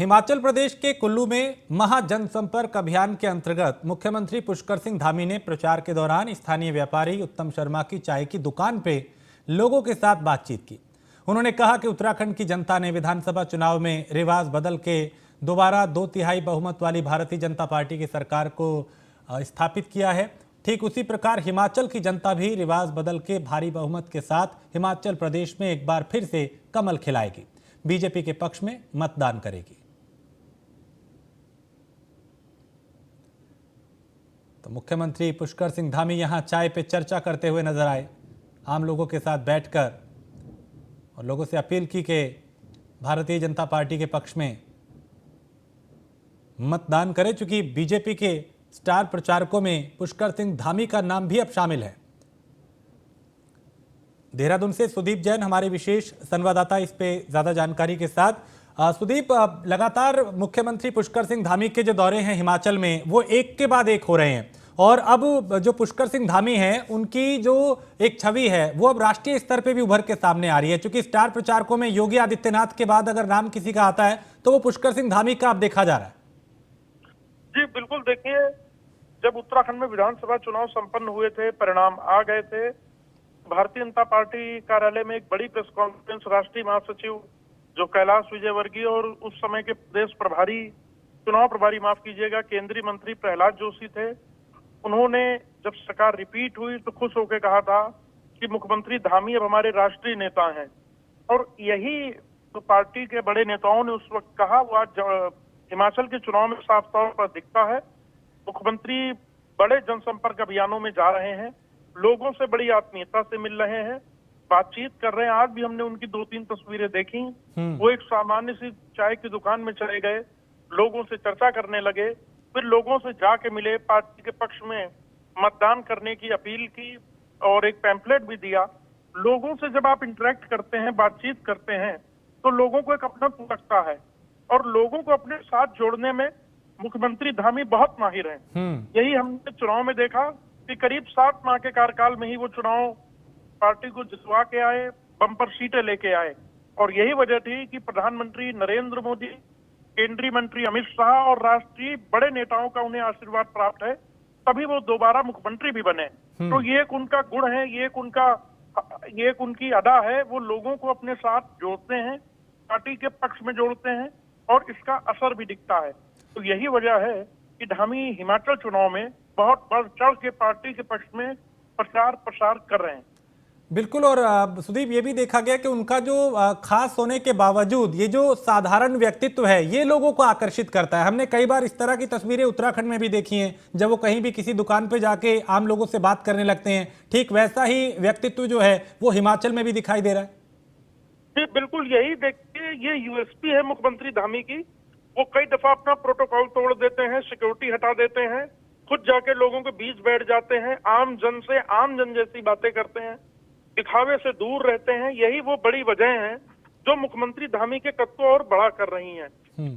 हिमाचल प्रदेश के कुल्लू में महाजनसंपर्क अभियान के अंतर्गत मुख्यमंत्री पुष्कर सिंह धामी ने प्रचार के दौरान स्थानीय व्यापारी उत्तम शर्मा की चाय की दुकान पे लोगों के साथ बातचीत की। उन्होंने कहा कि उत्तराखंड की जनता ने विधानसभा चुनाव में रिवाज बदल के दोबारा 2/3 बहुमत वाली भारतीय जनता पार्टी की सरकार को स्थापित किया है। ठीक उसी प्रकार हिमाचल की जनता भी रिवाज बदल के भारी बहुमत के साथ हिमाचल प्रदेश में एक बार फिर से कमल खिलाएगी, बीजेपी के पक्ष में मतदान करेगी। तो मुख्यमंत्री पुष्कर सिंह धामी यहां चाय पे चर्चा करते हुए नजर आए, आम लोगों के साथ बैठकर, और लोगों से अपील की कि भारतीय जनता पार्टी के पक्ष में मतदान करें, चूंकि बीजेपी के स्टार प्रचारकों में पुष्कर सिंह धामी का नाम भी अब शामिल है। देहरादून से सुदीप जैन हमारे विशेष संवाददाता इस पे ज्यादा जानकारी के साथ। सुदीप, लगातार मुख्यमंत्री पुष्कर सिंह धामी के जो दौरे हैं हिमाचल में वो एक के बाद एक हो रहे हैं, और अब जो पुष्कर सिंह धामी हैं उनकी जो एक छवि है वो अब राष्ट्रीय स्तर पे भी उभर के सामने आ रही है। क्योंकि स्टार प्रचारकों में योगी आदित्यनाथ के बाद अगर नाम किसी का आता है तो वो पुष्कर सिंह धामी का अब देखा जा रहा है। जी बिल्कुल, देखिए, जब उत्तराखंड में विधानसभा चुनाव संपन्न हुए थे, परिणाम आ गए थे, भारतीय जनता पार्टी कार्यालय में एक बड़ी प्रेस कॉन्फ्रेंस राष्ट्रीय महासचिव जो कैलाश विजयवर्गीय और उस समय के प्रदेश प्रभारी, चुनाव प्रभारी माफ कीजिएगा, केंद्रीय मंत्री प्रहलाद जोशी थे। उन्होंने जब सरकार रिपीट हुई तो खुश होकर कहा था कि मुख्यमंत्री धामी अब हमारे राष्ट्रीय नेता हैं। और यही तो पार्टी के बड़े नेताओं ने उस वक्त कहा, वो आज हिमाचल के चुनाव में साफ तौर पर दिखता है। मुख्यमंत्री बड़े जनसंपर्क अभियानों में जा रहे हैं, लोगों से बड़ी आत्मीयता से मिल रहे हैं, बातचीत कर रहे हैं। आज भी हमने उनकी 2-3 तस्वीरें देखी। वो एक सामान्य सी चाय की दुकान में चले गए, लोगों से चर्चा करने लगे, फिर लोगों से जाके मिले, पार्टी के पक्ष में मतदान करने की अपील की और एक पैम्फलेट भी दिया। लोगों से जब आप इंटरेक्ट करते हैं, बातचीत करते हैं, तो लोगों को एक अपनापन लगता है और लोगों को अपने साथ जोड़ने में मुख्यमंत्री धामी बहुत माहिर हैं। यही हमने चुनाव में देखा कि करीब 7 माह के कार्यकाल में ही वो चुनाव पार्टी को जितवा के आए, बम्पर सीटें लेके आए। और यही वजह थी कि प्रधानमंत्री नरेंद्र मोदी, केंद्रीय मंत्री अमित शाह और राष्ट्रीय बड़े नेताओं का उन्हें आशीर्वाद प्राप्त है, तभी वो दोबारा मुख्यमंत्री भी बने। तो ये एक उनका गुण है, ये एक उनकी अदा है। वो लोगों को अपने साथ जोड़ते हैं, पार्टी के पक्ष में जोड़ते हैं और इसका असर भी दिखता है। तो यही वजह है कि धामी हिमाचल चुनाव में बहुत बढ़ चढ़ के पार्टी के पक्ष में प्रचार प्रसार कर रहे हैं। बिल्कुल, और सुदीप, ये भी देखा गया कि उनका जो खास होने के बावजूद ये जो साधारण व्यक्तित्व है ये लोगों को आकर्षित करता है। हमने कई बार इस तरह की तस्वीरें उत्तराखंड में भी देखी हैं, जब वो कहीं भी किसी दुकान पे जाके आम लोगों से बात करने लगते हैं। ठीक वैसा ही व्यक्तित्व जो है वो हिमाचल में भी दिखाई दे रहा है। जी बिल्कुल, यही देखिए, ये यूएसपी है मुख्यमंत्री धामी की। वो कई दफा अपना प्रोटोकॉल तोड़ देते हैं, सिक्योरिटी हटा देते हैं, खुद जाके लोगों के बीच बैठ जाते हैं, आम जन से आम जन जैसी बातें करते हैं, दिखावे से दूर रहते हैं। यही वो बड़ी वजह है जो मुख्यमंत्री धामी के कद को और बड़ा कर रही हैं।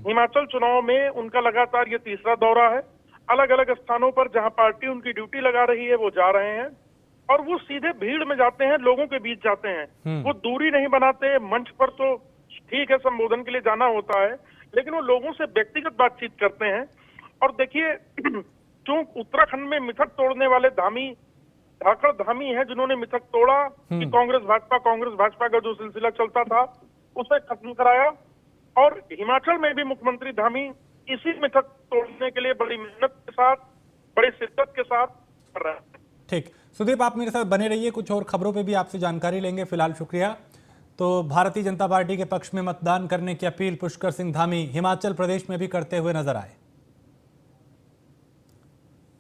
हिमाचल चुनाव में उनका लगातार ये तीसरा दौरा है। अलग अलग स्थानों पर जहां पार्टी उनकी ड्यूटी लगा रही है वो जा रहे हैं और वो सीधे भीड़ में जाते हैं, लोगों के बीच जाते हैं। वो दूरी नहीं बनाते। मंच पर तो ठीक है, संबोधन के लिए जाना होता है, लेकिन वो लोगों से व्यक्तिगत बातचीत करते हैं। और देखिए, जो उत्तराखंड में मिथक तोड़ने वाले धामी, धाकड़ धामी है, जिन्होंने मिथक तोड़ा कि कांग्रेस भाजपा का जो सिलसिला चलता था उसे खत्म कराया। और हिमाचल में भी मुख्यमंत्री धामी इसी मिथक तोड़ने के लिए बड़ी मेहनत के साथ, बड़ी शिद्दत के साथ कर रहे हैं। ठीक, सुदीप, आप मेरे साथ बने रहिए, कुछ और खबरों पे भी आपसे जानकारी लेंगे। फिलहाल शुक्रिया। तो भारतीय जनता पार्टी के पक्ष में मतदान करने की अपील पुष्कर सिंह धामी हिमाचल प्रदेश में भी करते हुए नजर आए।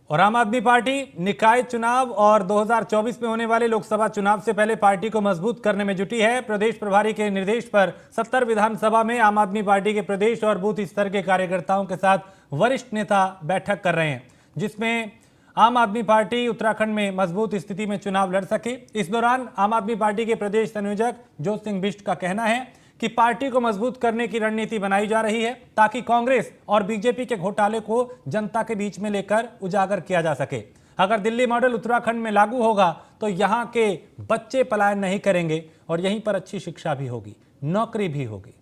और आम आदमी पार्टी निकाय चुनाव और 2024 में होने वाले लोकसभा चुनाव से पहले पार्टी को मजबूत करने में जुटी है। प्रदेश प्रभारी के निर्देश पर 70 विधानसभा में आम आदमी पार्टी के प्रदेश और बूथ स्तर के कार्यकर्ताओं के साथ वरिष्ठ नेता बैठक कर रहे हैं, जिसमें आम आदमी पार्टी उत्तराखंड में मजबूत स्थिति में चुनाव लड़ सके। इस दौरान आम आदमी पार्टी के प्रदेश संयोजक ज्योत सिंह बिष्ट का कहना है कि पार्टी को मजबूत करने की रणनीति बनाई जा रही है ताकि कांग्रेस और बीजेपी के घोटाले को जनता के बीच में लेकर उजागर किया जा सके। अगर दिल्ली मॉडल उत्तराखंड में लागू होगा तो यहाँ के बच्चे पलायन नहीं करेंगे और यहीं पर अच्छी शिक्षा भी होगी, नौकरी भी होगी।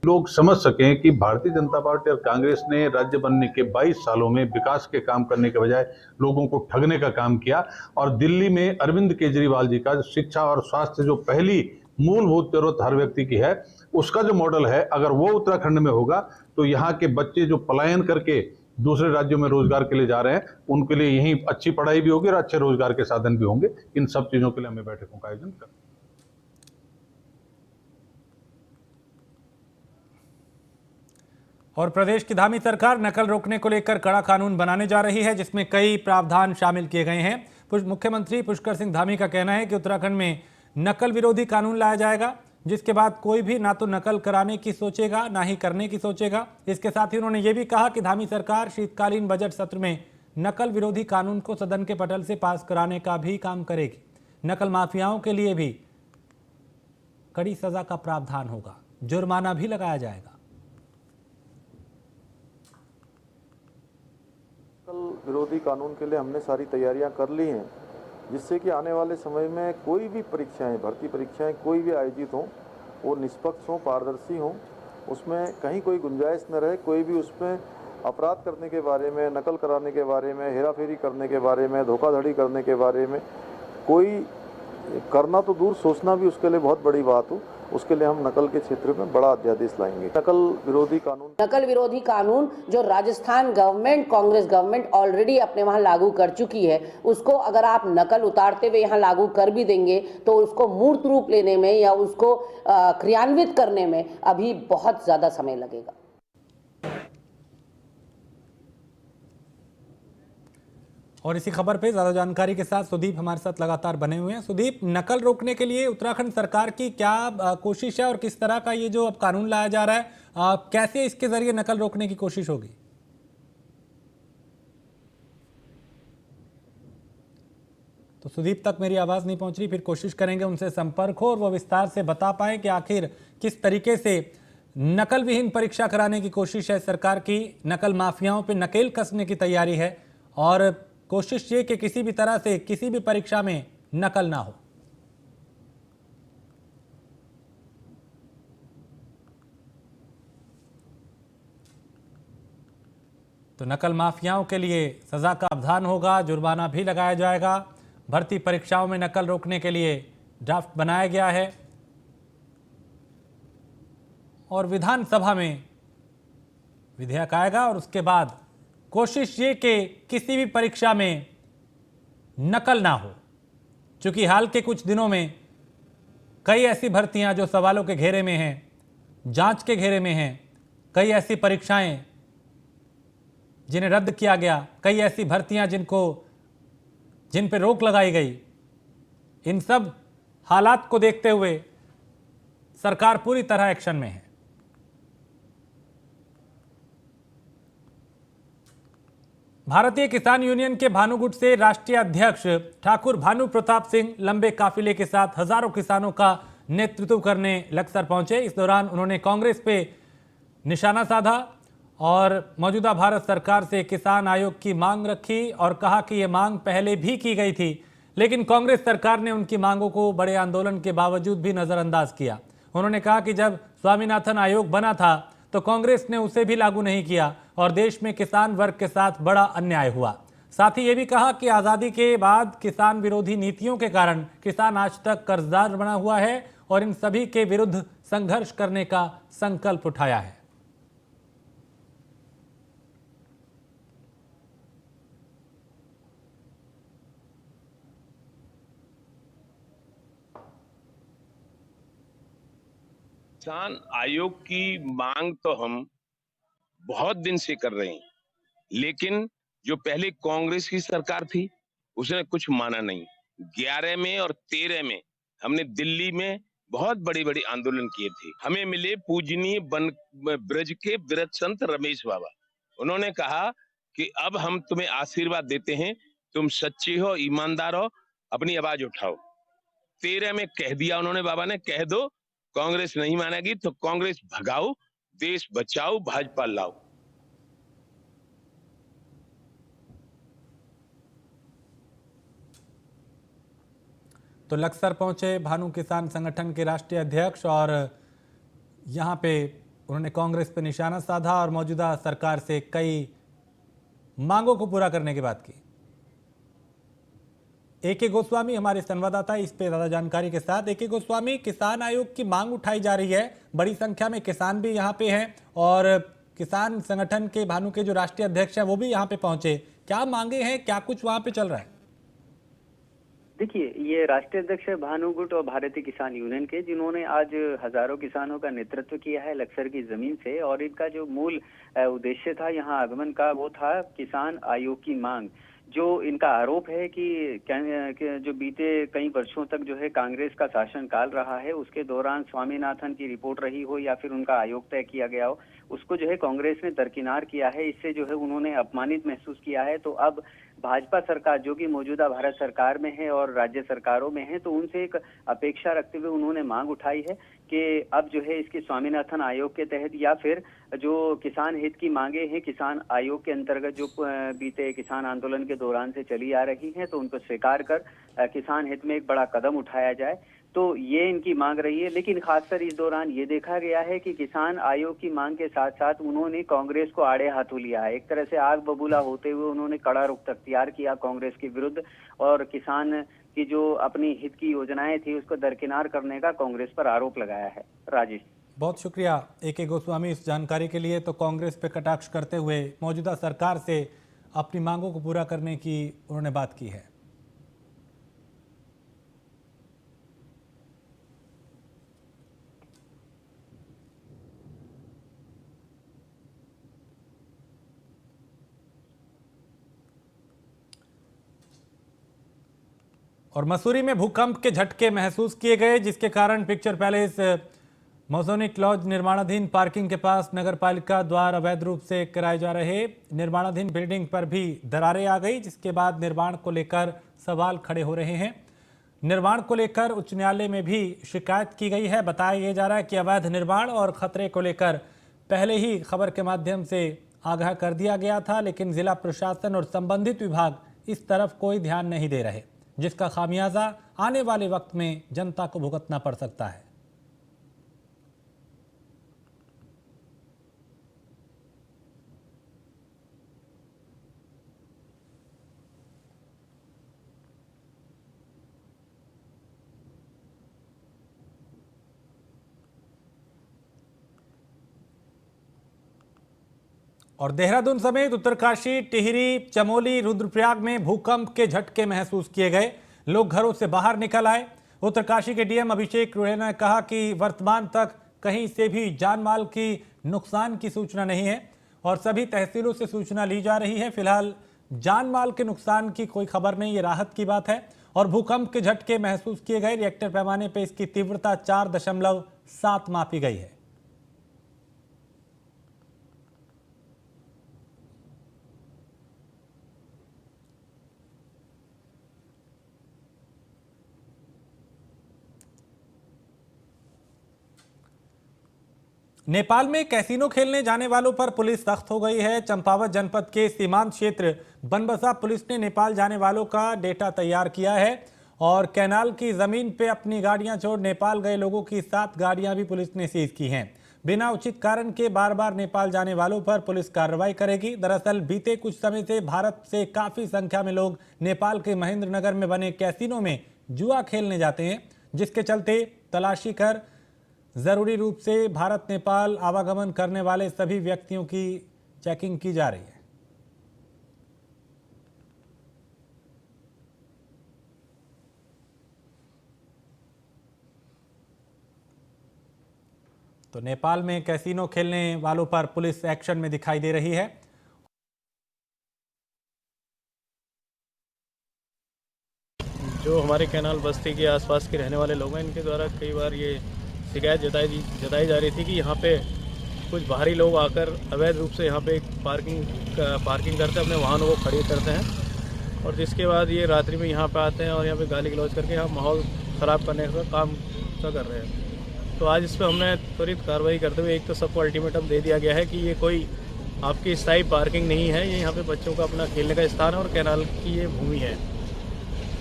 लोग समझ सकें कि भारतीय जनता पार्टी और कांग्रेस ने राज्य बनने के 22 सालों में विकास के काम करने के बजाय लोगों को ठगने का काम किया। और दिल्ली में अरविंद केजरीवाल जी का शिक्षा और स्वास्थ्य जो पहली मूलभूत जरूरत हर व्यक्ति की है, उसका जो मॉडल है, अगर वो उत्तराखंड में होगा तो यहाँ के बच्चे जो पलायन करके दूसरे राज्यों में रोजगार के लिए जा रहे हैं, उनके लिए यहीं अच्छी पढ़ाई भी होगी और अच्छे रोजगार के साधन भी होंगे। इन सब चीजों के लिए हमें बैठकों का आयोजन करना। और प्रदेश की धामी सरकार नकल रोकने को लेकर कड़ा कानून बनाने जा रही है, जिसमें कई प्रावधान शामिल किए गए हैं। मुख्यमंत्री पुष्कर सिंह धामी का कहना है कि उत्तराखंड में नकल विरोधी कानून लाया जाएगा, जिसके बाद कोई भी ना तो नकल कराने की सोचेगा ना ही करने की सोचेगा। इसके साथ ही उन्होंने ये भी कहा कि धामी सरकार शीतकालीन बजट सत्र में नकल विरोधी कानून को सदन के पटल से पास कराने का भी काम करेगी। नकल माफियाओं के लिए भी कड़ी सजा का प्रावधान होगा, जुर्माना भी लगाया जाएगा। नकल विरोधी कानून के लिए हमने सारी तैयारियां कर ली हैं, जिससे कि आने वाले समय में कोई भी परीक्षाएं, भर्ती परीक्षाएं कोई भी आयोजित हों, वो निष्पक्ष हों, पारदर्शी हों, उसमें कहीं कोई गुंजाइश न रहे। कोई भी उसमें अपराध करने के बारे में, नकल कराने के बारे में, हेराफेरी करने के बारे में, धोखाधड़ी करने के बारे में कोई करना तो दूर, सोचना भी उसके लिए बहुत बड़ी बात हो, उसके लिए हम नकल के क्षेत्र में बड़ा अध्यादेश लाएंगे। नकल विरोधी कानून जो Rajasthan government, Congress government already अपने वहां लागू कर चुकी है, उसको अगर आप नकल उतारते हुए यहाँ लागू कर भी देंगे तो उसको मूर्त रूप लेने में या उसको क्रियान्वित करने में अभी बहुत ज्यादा समय लगेगा। और इसी खबर पे ज्यादा जानकारी के साथ सुदीप हमारे साथ लगातार बने हुए हैं। सुदीप, नकल रोकने के लिए उत्तराखंड सरकार की क्या कोशिश है और किस तरह का ये जो अब कानून लाया जा रहा है, कैसे इसके जरिए नकल रोकने की कोशिश होगी? तो सुदीप तक मेरी आवाज नहीं पहुंच रही, फिर कोशिश करेंगे उनसे संपर्क हो और वो विस्तार से बता पाए कि आखिर किस तरीके से नकल विहीन परीक्षा कराने की कोशिश है सरकार की, नकल माफियाओं पे नकेल कसने की तैयारी है और कोशिश ये कि किसी भी तरह से किसी भी परीक्षा में नकल ना हो। तो नकल माफियाओं के लिए सजा का प्रावधान होगा, जुर्माना भी लगाया जाएगा। भर्ती परीक्षाओं में नकल रोकने के लिए ड्राफ्ट बनाया गया है और विधानसभा में विधेयक आएगा और उसके बाद कोशिश ये कि किसी भी परीक्षा में नकल ना हो। क्योंकि हाल के कुछ दिनों में कई ऐसी भर्तियां जो सवालों के घेरे में हैं, जांच के घेरे में हैं, कई ऐसी परीक्षाएं जिन्हें रद्द किया गया, कई ऐसी भर्तियां जिन पर रोक लगाई गई। इन सब हालात को देखते हुए सरकार पूरी तरह एक्शन में है। भारतीय किसान यूनियन के भानुगुट से राष्ट्रीय अध्यक्ष ठाकुर भानु प्रताप सिंह लंबे काफिले के साथ हजारों किसानों का नेतृत्व करने लक्सर पहुंचे। इस दौरान उन्होंने कांग्रेस पे निशाना साधा और मौजूदा भारत सरकार से किसान आयोग की मांग रखी और कहा कि यह मांग पहले भी की गई थी, लेकिन कांग्रेस सरकार ने उनकी मांगों को बड़े आंदोलन के बावजूद भी नजरअंदाज किया। उन्होंने कहा कि जब स्वामीनाथन आयोग बना था तो कांग्रेस ने उसे भी लागू नहीं किया और देश में किसान वर्ग के साथ बड़ा अन्याय हुआ। साथ ही ये भी कहा कि आज़ादी के बाद किसान विरोधी नीतियों के कारण किसान आज तक कर्जदार बना हुआ है और इन सभी के विरुद्ध संघर्ष करने का संकल्प उठाया है। किसान आयोग की मांग तो हम बहुत दिन से कर रहे हैं, लेकिन जो पहले कांग्रेस की सरकार थी उसने कुछ माना नहीं। 11 में और 13 में हमने दिल्ली में बहुत बड़ी बड़ी आंदोलन किए थे। हमें मिले पूजनीय ब्रज के विरत संत रमेश बाबा। उन्होंने कहा कि अब हम तुम्हें आशीर्वाद देते हैं, तुम सच्चे हो, ईमानदार हो, अपनी आवाज उठाओ। 13 में कह दिया उन्होंने, बाबा ने, कह दो कांग्रेस नहीं मानेगी तो कांग्रेस भगाओ, देश बचाओ, भाजपा लाओ। तो लक्सर पहुंचे भानु किसान संगठन के राष्ट्रीय अध्यक्ष और यहां पे उन्होंने कांग्रेस पर निशाना साधा और मौजूदा सरकार से कई मांगों को पूरा करने की बात की। AK गोस्वामी हमारे संवाददाता इस पे ज्यादा जानकारी के साथ। AK गोस्वामी, किसान आयोग की मांग उठाई जा रही है, बड़ी संख्या में किसान भी यहाँ पे हैं और किसान संगठन के भानु के जो राष्ट्रीय अध्यक्ष हैं वो भी यहाँ पे पहुंचे। क्या मांगे हैं, क्या कुछ वहां पे चल रहा है? देखिए, ये राष्ट्रीय अध्यक्ष है भानु गुट और भारतीय किसान यूनियन के, जिन्होंने आज हजारों किसानों का नेतृत्व किया है लक्सर की जमीन से। और इनका जो मूल उद्देश्य था यहाँ आगमन का, वो था किसान आयोग की मांग। जो इनका आरोप है कि जो बीते कई वर्षों तक जो है कांग्रेस का शासनकाल रहा है, उसके दौरान स्वामीनाथन की रिपोर्ट रही हो या फिर उनका आयोग तय किया गया हो, उसको जो है कांग्रेस ने दरकिनार किया है। इससे जो है उन्होंने अपमानित महसूस किया है। तो अब भाजपा सरकार जो कि मौजूदा भारत सरकार में है और राज्य सरकारों में है, तो उनसे एक अपेक्षा रखते हुए उन्होंने मांग उठाई है कि अब जो है इसकी स्वामीनाथन आयोग के तहत या फिर जो किसान हित की मांगे हैं किसान आयोग के अंतर्गत जो बीते किसान आंदोलन के दौरान से चली आ रही हैं, तो उनको स्वीकार कर किसान हित में एक बड़ा कदम उठाया जाए। तो ये इनकी मांग रही है। लेकिन खासकर इस दौरान ये देखा गया है कि किसान आयोग की मांग के साथ साथ उन्होंने कांग्रेस को आड़े हाथों लिया है। एक तरह से आग बबूला होते हुए उन्होंने कड़ा रुख अख्तियार किया कांग्रेस के विरुद्ध और किसान की जो अपनी हित की योजनाएं थी उसको दरकिनार करने का कांग्रेस पर आरोप लगाया है। राजेश, बहुत शुक्रिया AK गोस्वामी इस जानकारी के लिए। तो कांग्रेस पे कटाक्ष करते हुए मौजूदा सरकार से अपनी मांगों को पूरा करने की उन्होंने बात की है। और मसूरी में भूकंप के झटके महसूस किए गए, जिसके कारण पिक्चर पैलेस मौसोनिक लॉज निर्माणाधीन पार्किंग के पास नगरपालिका द्वारा अवैध रूप से कराए जा रहे निर्माणाधीन बिल्डिंग पर भी दरारें आ गई, जिसके बाद निर्माण को लेकर सवाल खड़े हो रहे हैं। निर्माण को लेकर उच्च न्यायालय में भी शिकायत की गई है। बताया जा रहा है कि अवैध निर्माण और खतरे को लेकर पहले ही खबर के माध्यम से आगाह कर दिया गया था, लेकिन जिला प्रशासन और संबंधित विभाग इस तरफ कोई ध्यान नहीं दे रहे, जिसका खामियाजा आने वाले वक्त में जनता को भुगतना पड़ सकता है। और देहरादून समेत उत्तरकाशी, टिहरी, चमोली, रुद्रप्रयाग में भूकंप के झटके महसूस किए गए। लोग घरों से बाहर निकल आए। उत्तरकाशी के डीएम अभिषेक रुड़ेला ने कहा कि वर्तमान तक कहीं से भी जान माल की नुकसान की सूचना नहीं है और सभी तहसीलों से सूचना ली जा रही है। फिलहाल जान माल के नुकसान की कोई खबर नहीं, ये राहत की बात है। और भूकंप के झटके महसूस किए गए। रिएक्टर पैमाने पर इसकी तीव्रता 4.7 मापी गई है। नेपाल में कैसीनो खेलने जाने वालों पर पुलिस सख्त हो गई है। चंपावत जनपद के सीमांत क्षेत्र बनबसा पुलिस ने नेपाल जाने वालों का डेटा तैयार किया है और कैनाल की जमीन पे अपनी गाड़ियां छोड़ नेपाल गए लोगों की 7 गाड़ियां भी पुलिस ने सीज की हैं। बिना उचित कारण के बार बार नेपाल जाने वालों पर पुलिस कार्रवाई करेगी। दरअसल बीते कुछ समय से भारत से काफी संख्या में लोग नेपाल के महेंद्रनगर में बने कैसीनो में जुआ खेलने जाते हैं, जिसके चलते तलाशी कर जरूरी रूप से भारत नेपाल आवागमन करने वाले सभी व्यक्तियों की चेकिंग की जा रही है। तो नेपाल में कैसीनो खेलने वालों पर पुलिस एक्शन में दिखाई दे रही है। जो हमारे कैनाल बस्ती के आसपास के रहने वाले लोग हैं, इनके द्वारा कई बार ये शिकायत जताई जा रही थी कि यहाँ पे कुछ बाहरी लोग आकर अवैध रूप से यहाँ पे पार्किंग करते हैं, अपने वाहनों को खड़ी करते हैं और जिसके बाद ये रात्रि में यहाँ पे आते हैं और यहाँ पे गाली गलौज करके यहाँ माहौल ख़राब करने का काम कर रहे हैं। तो आज इस पर हमने त्वरित कार्रवाई करते हुए एक तो सबको अल्टीमेटम दे दिया गया है कि ये कोई आपकी स्थायी पार्किंग नहीं है, ये यहाँ पे बच्चों का अपना खेलने का स्थान है और कैनाल की ये भूमि है।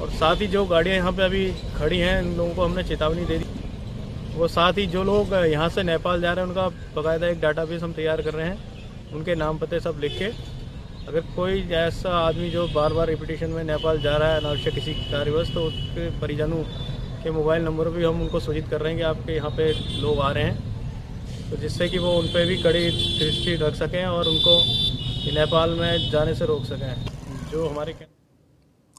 और साथ ही जो गाड़ियाँ यहाँ पे अभी खड़ी हैं, इन लोगों को हमने चेतावनी दे दी। वो साथ ही जो लोग यहाँ से नेपाल जा रहे हैं उनका बाकायदा एक डाटाबेस हम तैयार कर रहे हैं, उनके नाम पते सब लिख के। अगर कोई ऐसा आदमी जो बार बार रिपीटेशन में नेपाल जा रहा है अनावश्यक किसी कार्यवश, तो उसके परिजनों के मोबाइल नंबर भी हम उनको सूचित कर रहे हैं कि आपके यहाँ पे लोग आ रहे हैं, तो जिससे कि वो उन पर भी कड़ी दृष्टि रख सकें और उनको नेपाल में जाने से रोक सकें। जो हमारे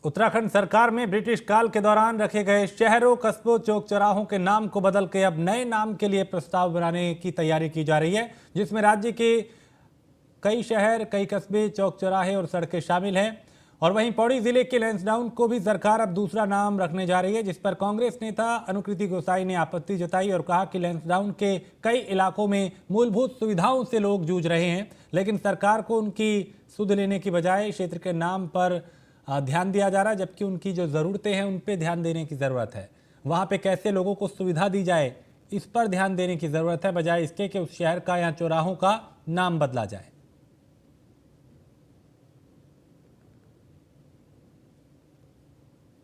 उत्तराखंड सरकार में ब्रिटिश काल के दौरान रखे गए शहरों, कस्बों, चौक चौराहों के नाम को बदल के अब नए नाम के लिए प्रस्ताव बनाने की तैयारी की जा रही है, जिसमें राज्य के कई शहर, कई कस्बे, चौक चौराहे और सड़कें शामिल हैं। और वहीं पौड़ी जिले के लैंसडाउन को भी सरकार अब दूसरा नाम रखने जा रही है, जिस पर कांग्रेस नेता अनुकृति गोसाई ने आपत्ति जताई और कहा कि लैंसडाउन के कई इलाकों में मूलभूत सुविधाओं से लोग जूझ रहे हैं, लेकिन सरकार को उनकी सुध लेने की बजाय क्षेत्र के नाम पर ध्यान दिया जा रहा है, जबकि उनकी जो ज़रूरतें हैं उन पर ध्यान देने की ज़रूरत है। वहाँ पे कैसे लोगों को सुविधा दी जाए, इस पर ध्यान देने की ज़रूरत है, बजाय इसके कि उस शहर का या चौराहों का नाम बदला जाए।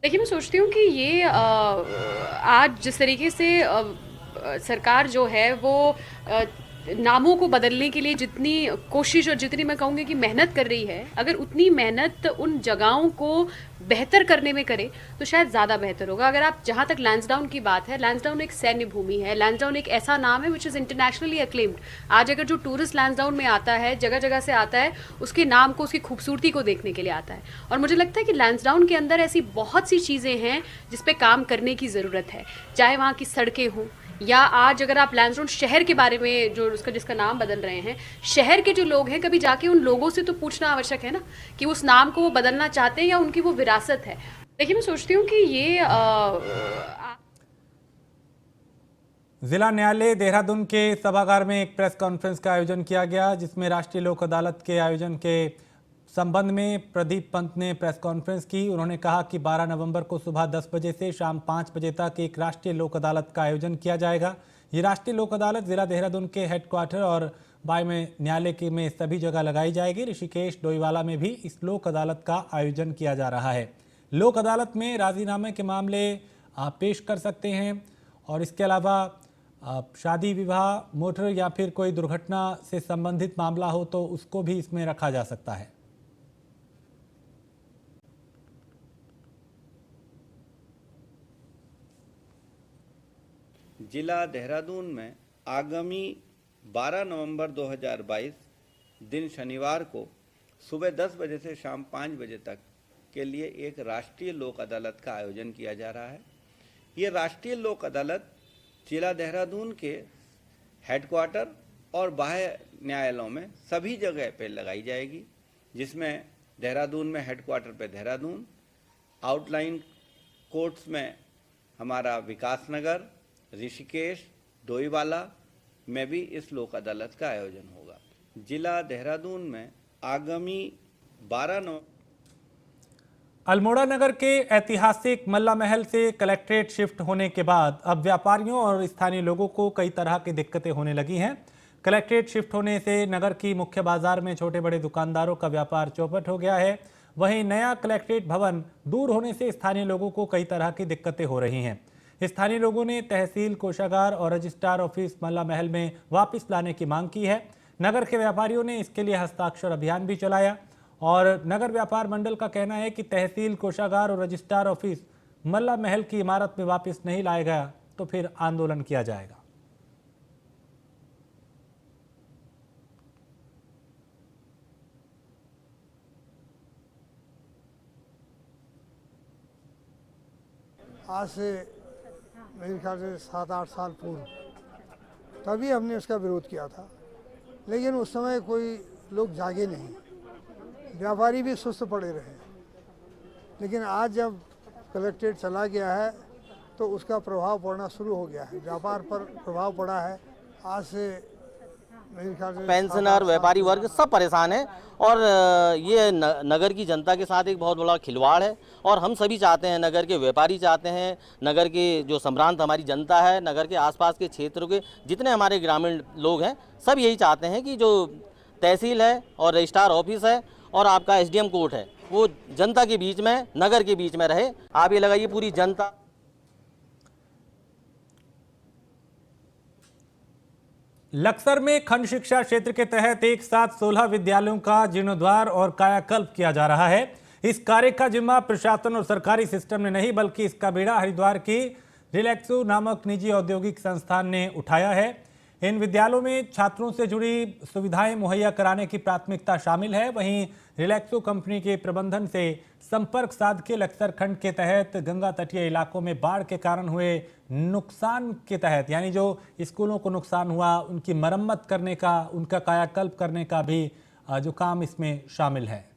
देखिए, मैं सोचती हूँ कि ये आज जिस तरीके से सरकार जो है वो नामों को बदलने के लिए जितनी कोशिश और जितनी मैं कहूँगी कि मेहनत कर रही है, अगर उतनी मेहनत उन जगहों को बेहतर करने में करे तो शायद ज़्यादा बेहतर होगा। अगर आप जहाँ तक लैंसडाउन की बात है, लैंसडाउन एक सैन्य भूमि है, लैंसडाउन एक ऐसा नाम है विच इज़ इंटरनेशनली अक्लेम्ड। आज अगर जो टूरिस्ट लैंसडाउन में आता है, जगह जगह से आता है, उसके नाम को, उसकी खूबसूरती को देखने के लिए आता है। और मुझे लगता है कि लैंसडाउन के अंदर ऐसी बहुत सी चीज़ें हैं जिस पे काम करने की ज़रूरत है, चाहे वहाँ की सड़कें हों, या आज अगर आप लैंसडाउन शहर के बारे में जो उसका जिसका नाम बदल रहे हैं, शहर के जो लोग हैं, कभी जाके उन लोगों से तो पूछना आवश्यक है ना कि उस नाम को वो बदलना चाहते हैं या उनकी वो विरासत है। देखिए, मैं सोचती हूँ कि ये जिला न्यायालय देहरादून के सभागार में एक प्रेस कॉन्फ्रेंस का आयोजन किया गया, जिसमें राष्ट्रीय लोक अदालत के आयोजन के संबंध में प्रदीप पंत ने प्रेस कॉन्फ्रेंस की। उन्होंने कहा कि 12 नवंबर को सुबह 10 बजे से शाम 5 बजे तक एक राष्ट्रीय लोक अदालत का आयोजन किया जाएगा। ये राष्ट्रीय लोक अदालत जिला देहरादून के हेडक्वार्टर और बाय में न्यायालय के में सभी जगह लगाई जाएगी। ऋषिकेश, डोईवाला में भी इस लोक अदालत का आयोजन किया जा रहा है। लोक अदालत में राजीनामे के मामले आप पेश कर सकते हैं और इसके अलावा शादी, विवाह, मोटर या फिर कोई दुर्घटना से संबंधित मामला हो तो उसको भी इसमें रखा जा सकता है। जिला देहरादून में आगामी 12 नवंबर 2022 दिन शनिवार को सुबह 10 बजे से शाम 5 बजे तक के लिए एक राष्ट्रीय लोक अदालत का आयोजन किया जा रहा है। ये राष्ट्रीय लोक अदालत जिला देहरादून के हेडक्वार्टर और बाह्य न्यायालयों में सभी जगह पे लगाई जाएगी, जिसमें देहरादून में हेडक्वार्टर पे देहरादून, आउटलाइन कोर्ट्स में हमारा विकास नगर, ऋषिकेश, डोईवाला में भी इस लोक अदालत का आयोजन होगा। जिला देहरादून में आगामी 12 नवंबर अल्मोड़ा नगर के ऐतिहासिक मल्ला महल से कलेक्ट्रेट शिफ्ट होने के बाद अब व्यापारियों और स्थानीय लोगों को कई तरह की दिक्कतें होने लगी हैं। कलेक्ट्रेट शिफ्ट होने से नगर की मुख्य बाजार में छोटे बड़े दुकानदारों का व्यापार चौपट हो गया है। वहीं नया कलेक्ट्रेट भवन दूर होने से स्थानीय लोगों को कई तरह की दिक्कतें हो रही हैं। स्थानीय लोगों ने तहसील, कोषागार और रजिस्ट्रार ऑफिस मल्ला महल में वापस लाने की मांग की है। नगर के व्यापारियों ने इसके लिए हस्ताक्षर अभियान भी चलाया और नगर व्यापार मंडल का कहना है कि तहसील, कोषागार और रजिस्ट्रार ऑफिस मल्ला महल की इमारत में वापस नहीं लाया गया तो फिर आंदोलन किया जाएगा। आज से मेरे ख्याल से 7-8 साल पूर्व तभी हमने उसका विरोध किया था, लेकिन उस समय कोई लोग जागे नहीं, व्यापारी भी सुस्त पड़े रहे। लेकिन आज जब कलेक्ट्रेट चला गया है तो उसका प्रभाव पड़ना शुरू हो गया है, व्यापार पर प्रभाव पड़ा है। आज से मेरे ख्याल से पेंशनर, व्यापारी वर्ग सब परेशान है और ये नगर की जनता के साथ एक बहुत बड़ा खिलवाड़ है। और हम सभी चाहते हैं, नगर के व्यापारी चाहते हैं, नगर के जो सम्भ्रांत हमारी जनता है, नगर के आसपास के क्षेत्रों के जितने हमारे ग्रामीण लोग हैं, सब यही चाहते हैं कि जो तहसील है और रजिस्ट्रार ऑफिस है और आपका एसडीएम कोर्ट है वो जनता के बीच में, नगर के बीच में रहे। आप ये लगाइए पूरी जनता लक्सर में खंड शिक्षा क्षेत्र के तहत एक साथ 16 विद्यालयों का जीर्णोद्धार और कायाकल्प किया जा रहा है। इस कार्य का जिम्मा प्रशासन और सरकारी सिस्टम ने नहीं, बल्कि इसका बीड़ा हरिद्वार की रिलैक्सो नामक निजी औद्योगिक संस्थान ने उठाया है। इन विद्यालयों में छात्रों से जुड़ी सुविधाएं मुहैया कराने की प्राथमिकता शामिल है। वहीं रिलैक्सो कंपनी के प्रबंधन से संपर्क साध के लक्सर खंड के तहत गंगा तटीय इलाकों में बाढ़ के कारण हुए नुकसान के तहत, यानी जो स्कूलों को नुकसान हुआ, उनकी मरम्मत करने का, उनका कायाकल्प करने का भी जो काम इसमें शामिल है।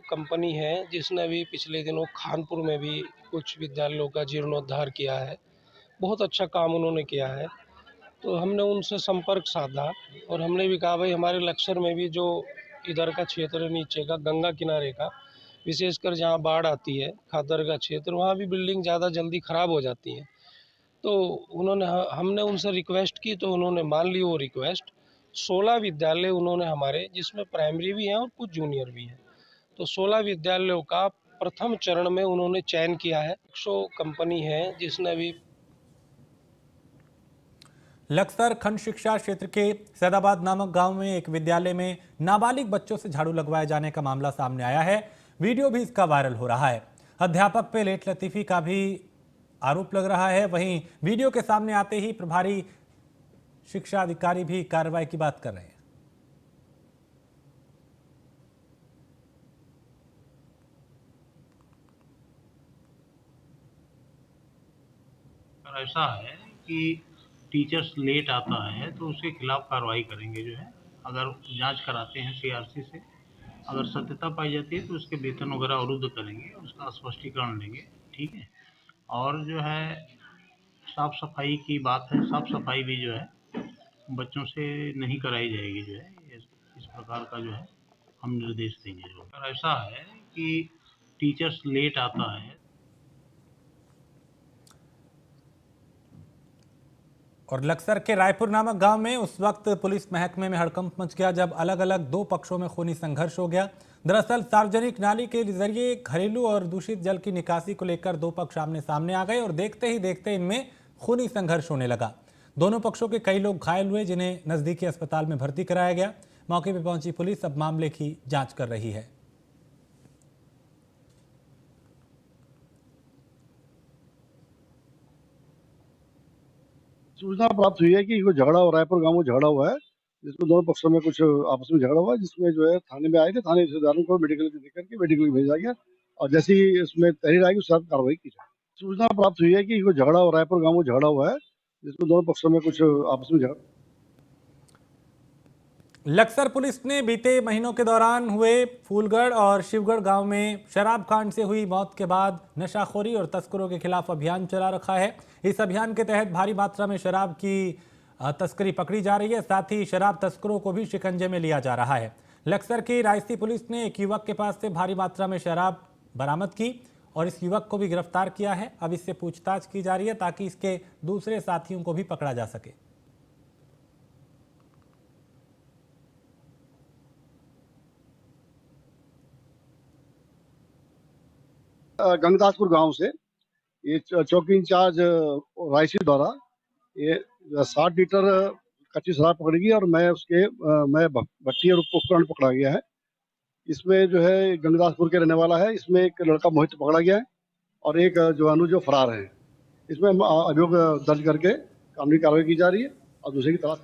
कंपनी है जिसने भी पिछले दिनों खानपुर में भी कुछ विद्यालयों का जीर्णोद्धार किया है। बहुत अच्छा काम उन्होंने किया है। तो हमने उनसे संपर्क साधा और हमने भी कहा भाई हमारे लक्सर में भी जो इधर का क्षेत्र है, नीचे का गंगा किनारे का, विशेषकर जहाँ बाढ़ आती है, खादर का क्षेत्र, वहाँ भी बिल्डिंग ज़्यादा जल्दी ख़राब हो जाती है। तो हमने उनसे रिक्वेस्ट की तो उन्होंने मान ली वो रिक्वेस्ट। 16 विद्यालय उन्होंने हमारे, जिसमें प्राइमरी भी हैं और कुछ जूनियर भी हैं, तो 16 विद्यालयों का प्रथम चरण में उन्होंने चयन किया है। कंपनी है जिसने भी लक्सर खंड शिक्षा क्षेत्र के सैदाबाद नामक गांव में एक विद्यालय में नाबालिग बच्चों से झाड़ू लगवाए जाने का मामला सामने आया है। वीडियो भी इसका वायरल हो रहा है। अध्यापक पे लेट लतीफी का भी आरोप लग रहा है। वहीं वीडियो के सामने आते ही प्रभारी शिक्षा अधिकारी भी कार्रवाई की बात कर रहे हैं। ऐसा है कि टीचर्स लेट आता है तो उसके खिलाफ कार्रवाई करेंगे। जो है अगर जांच कराते हैं सीआरसी से, अगर सत्यता पाई जाती है तो उसके वेतन वगैरह अवरुद्ध करेंगे, उसका स्पष्टीकरण लेंगे। ठीक है। और जो है साफ सफाई की बात है, साफ सफाई भी जो है बच्चों से नहीं कराई जाएगी। जो है इस प्रकार का जो है हम निर्देश देंगे। जो अगर ऐसा है कि टीचर्स लेट आता है। और लक्सर के रायपुर नामक गांव में उस वक्त पुलिस महकमे में हड़कंप मच गया जब अलग अलग दो पक्षों में खूनी संघर्ष हो गया। दरअसल सार्वजनिक नाली के जरिए घरेलू और दूषित जल की निकासी को लेकर दो पक्ष आमने सामने आ गए और देखते ही देखते इनमें खूनी संघर्ष होने लगा। दोनों पक्षों के कई लोग घायल हुए, जिन्हें नजदीकी अस्पताल में भर्ती कराया गया। मौके पर पहुंची पुलिस अब मामले की जांच कर रही है। सूचना प्राप्त हुई है कि कोई झगड़ा, रायपुर गांव में झगड़ा हुआ है, जिसमें दोनों पक्षों में कुछ आपस में झगड़ा हुआ है, जिसमें जो है थाने में आए थे। थाने रिश्तेदारों को मेडिकल देकर के मेडिकल भेजा गया और जैसे ही इसमें तहरीर आएगी उसके साथ कार्रवाई की जाए। सूचना प्राप्त हुई है कि कोई झगड़ा, रायपुर गांव में झगड़ा हुआ है, जिसमें दोनों पक्षों में कुछ आपस में झगड़ा। लक्सर पुलिस ने बीते महीनों के दौरान हुए फूलगढ़ और शिवगढ़ गांव में शराब कांड से हुई मौत के बाद नशाखोरी और तस्करों के खिलाफ अभियान चला रखा है। इस अभियान के तहत भारी मात्रा में शराब की तस्करी पकड़ी जा रही है। साथ ही शराब तस्करों को भी शिकंजे में लिया जा रहा है। लक्सर की रायसी पुलिस ने एक युवक के पास से भारी मात्रा में शराब बरामद की और इस युवक को भी गिरफ्तार किया है। अब इससे पूछताछ की जा रही है ताकि इसके दूसरे साथियों को भी पकड़ा जा सके। गंगदासपुर गांव से ये चौकी इंचार्ज रायसी द्वारा ये 60 लीटर कच्ची शराब पकड़ी गई और मैं भट्टी और उपकरण पकड़ा गया है। इसमें जो है गंगदासपुर के रहने वाला है। इसमें एक लड़का मोहित पकड़ा गया है और एक जो अनुज जो फरार है। इसमें अभियोग दर्ज करके कानूनी कार्रवाई की जा रही है और दूसरे की तलाश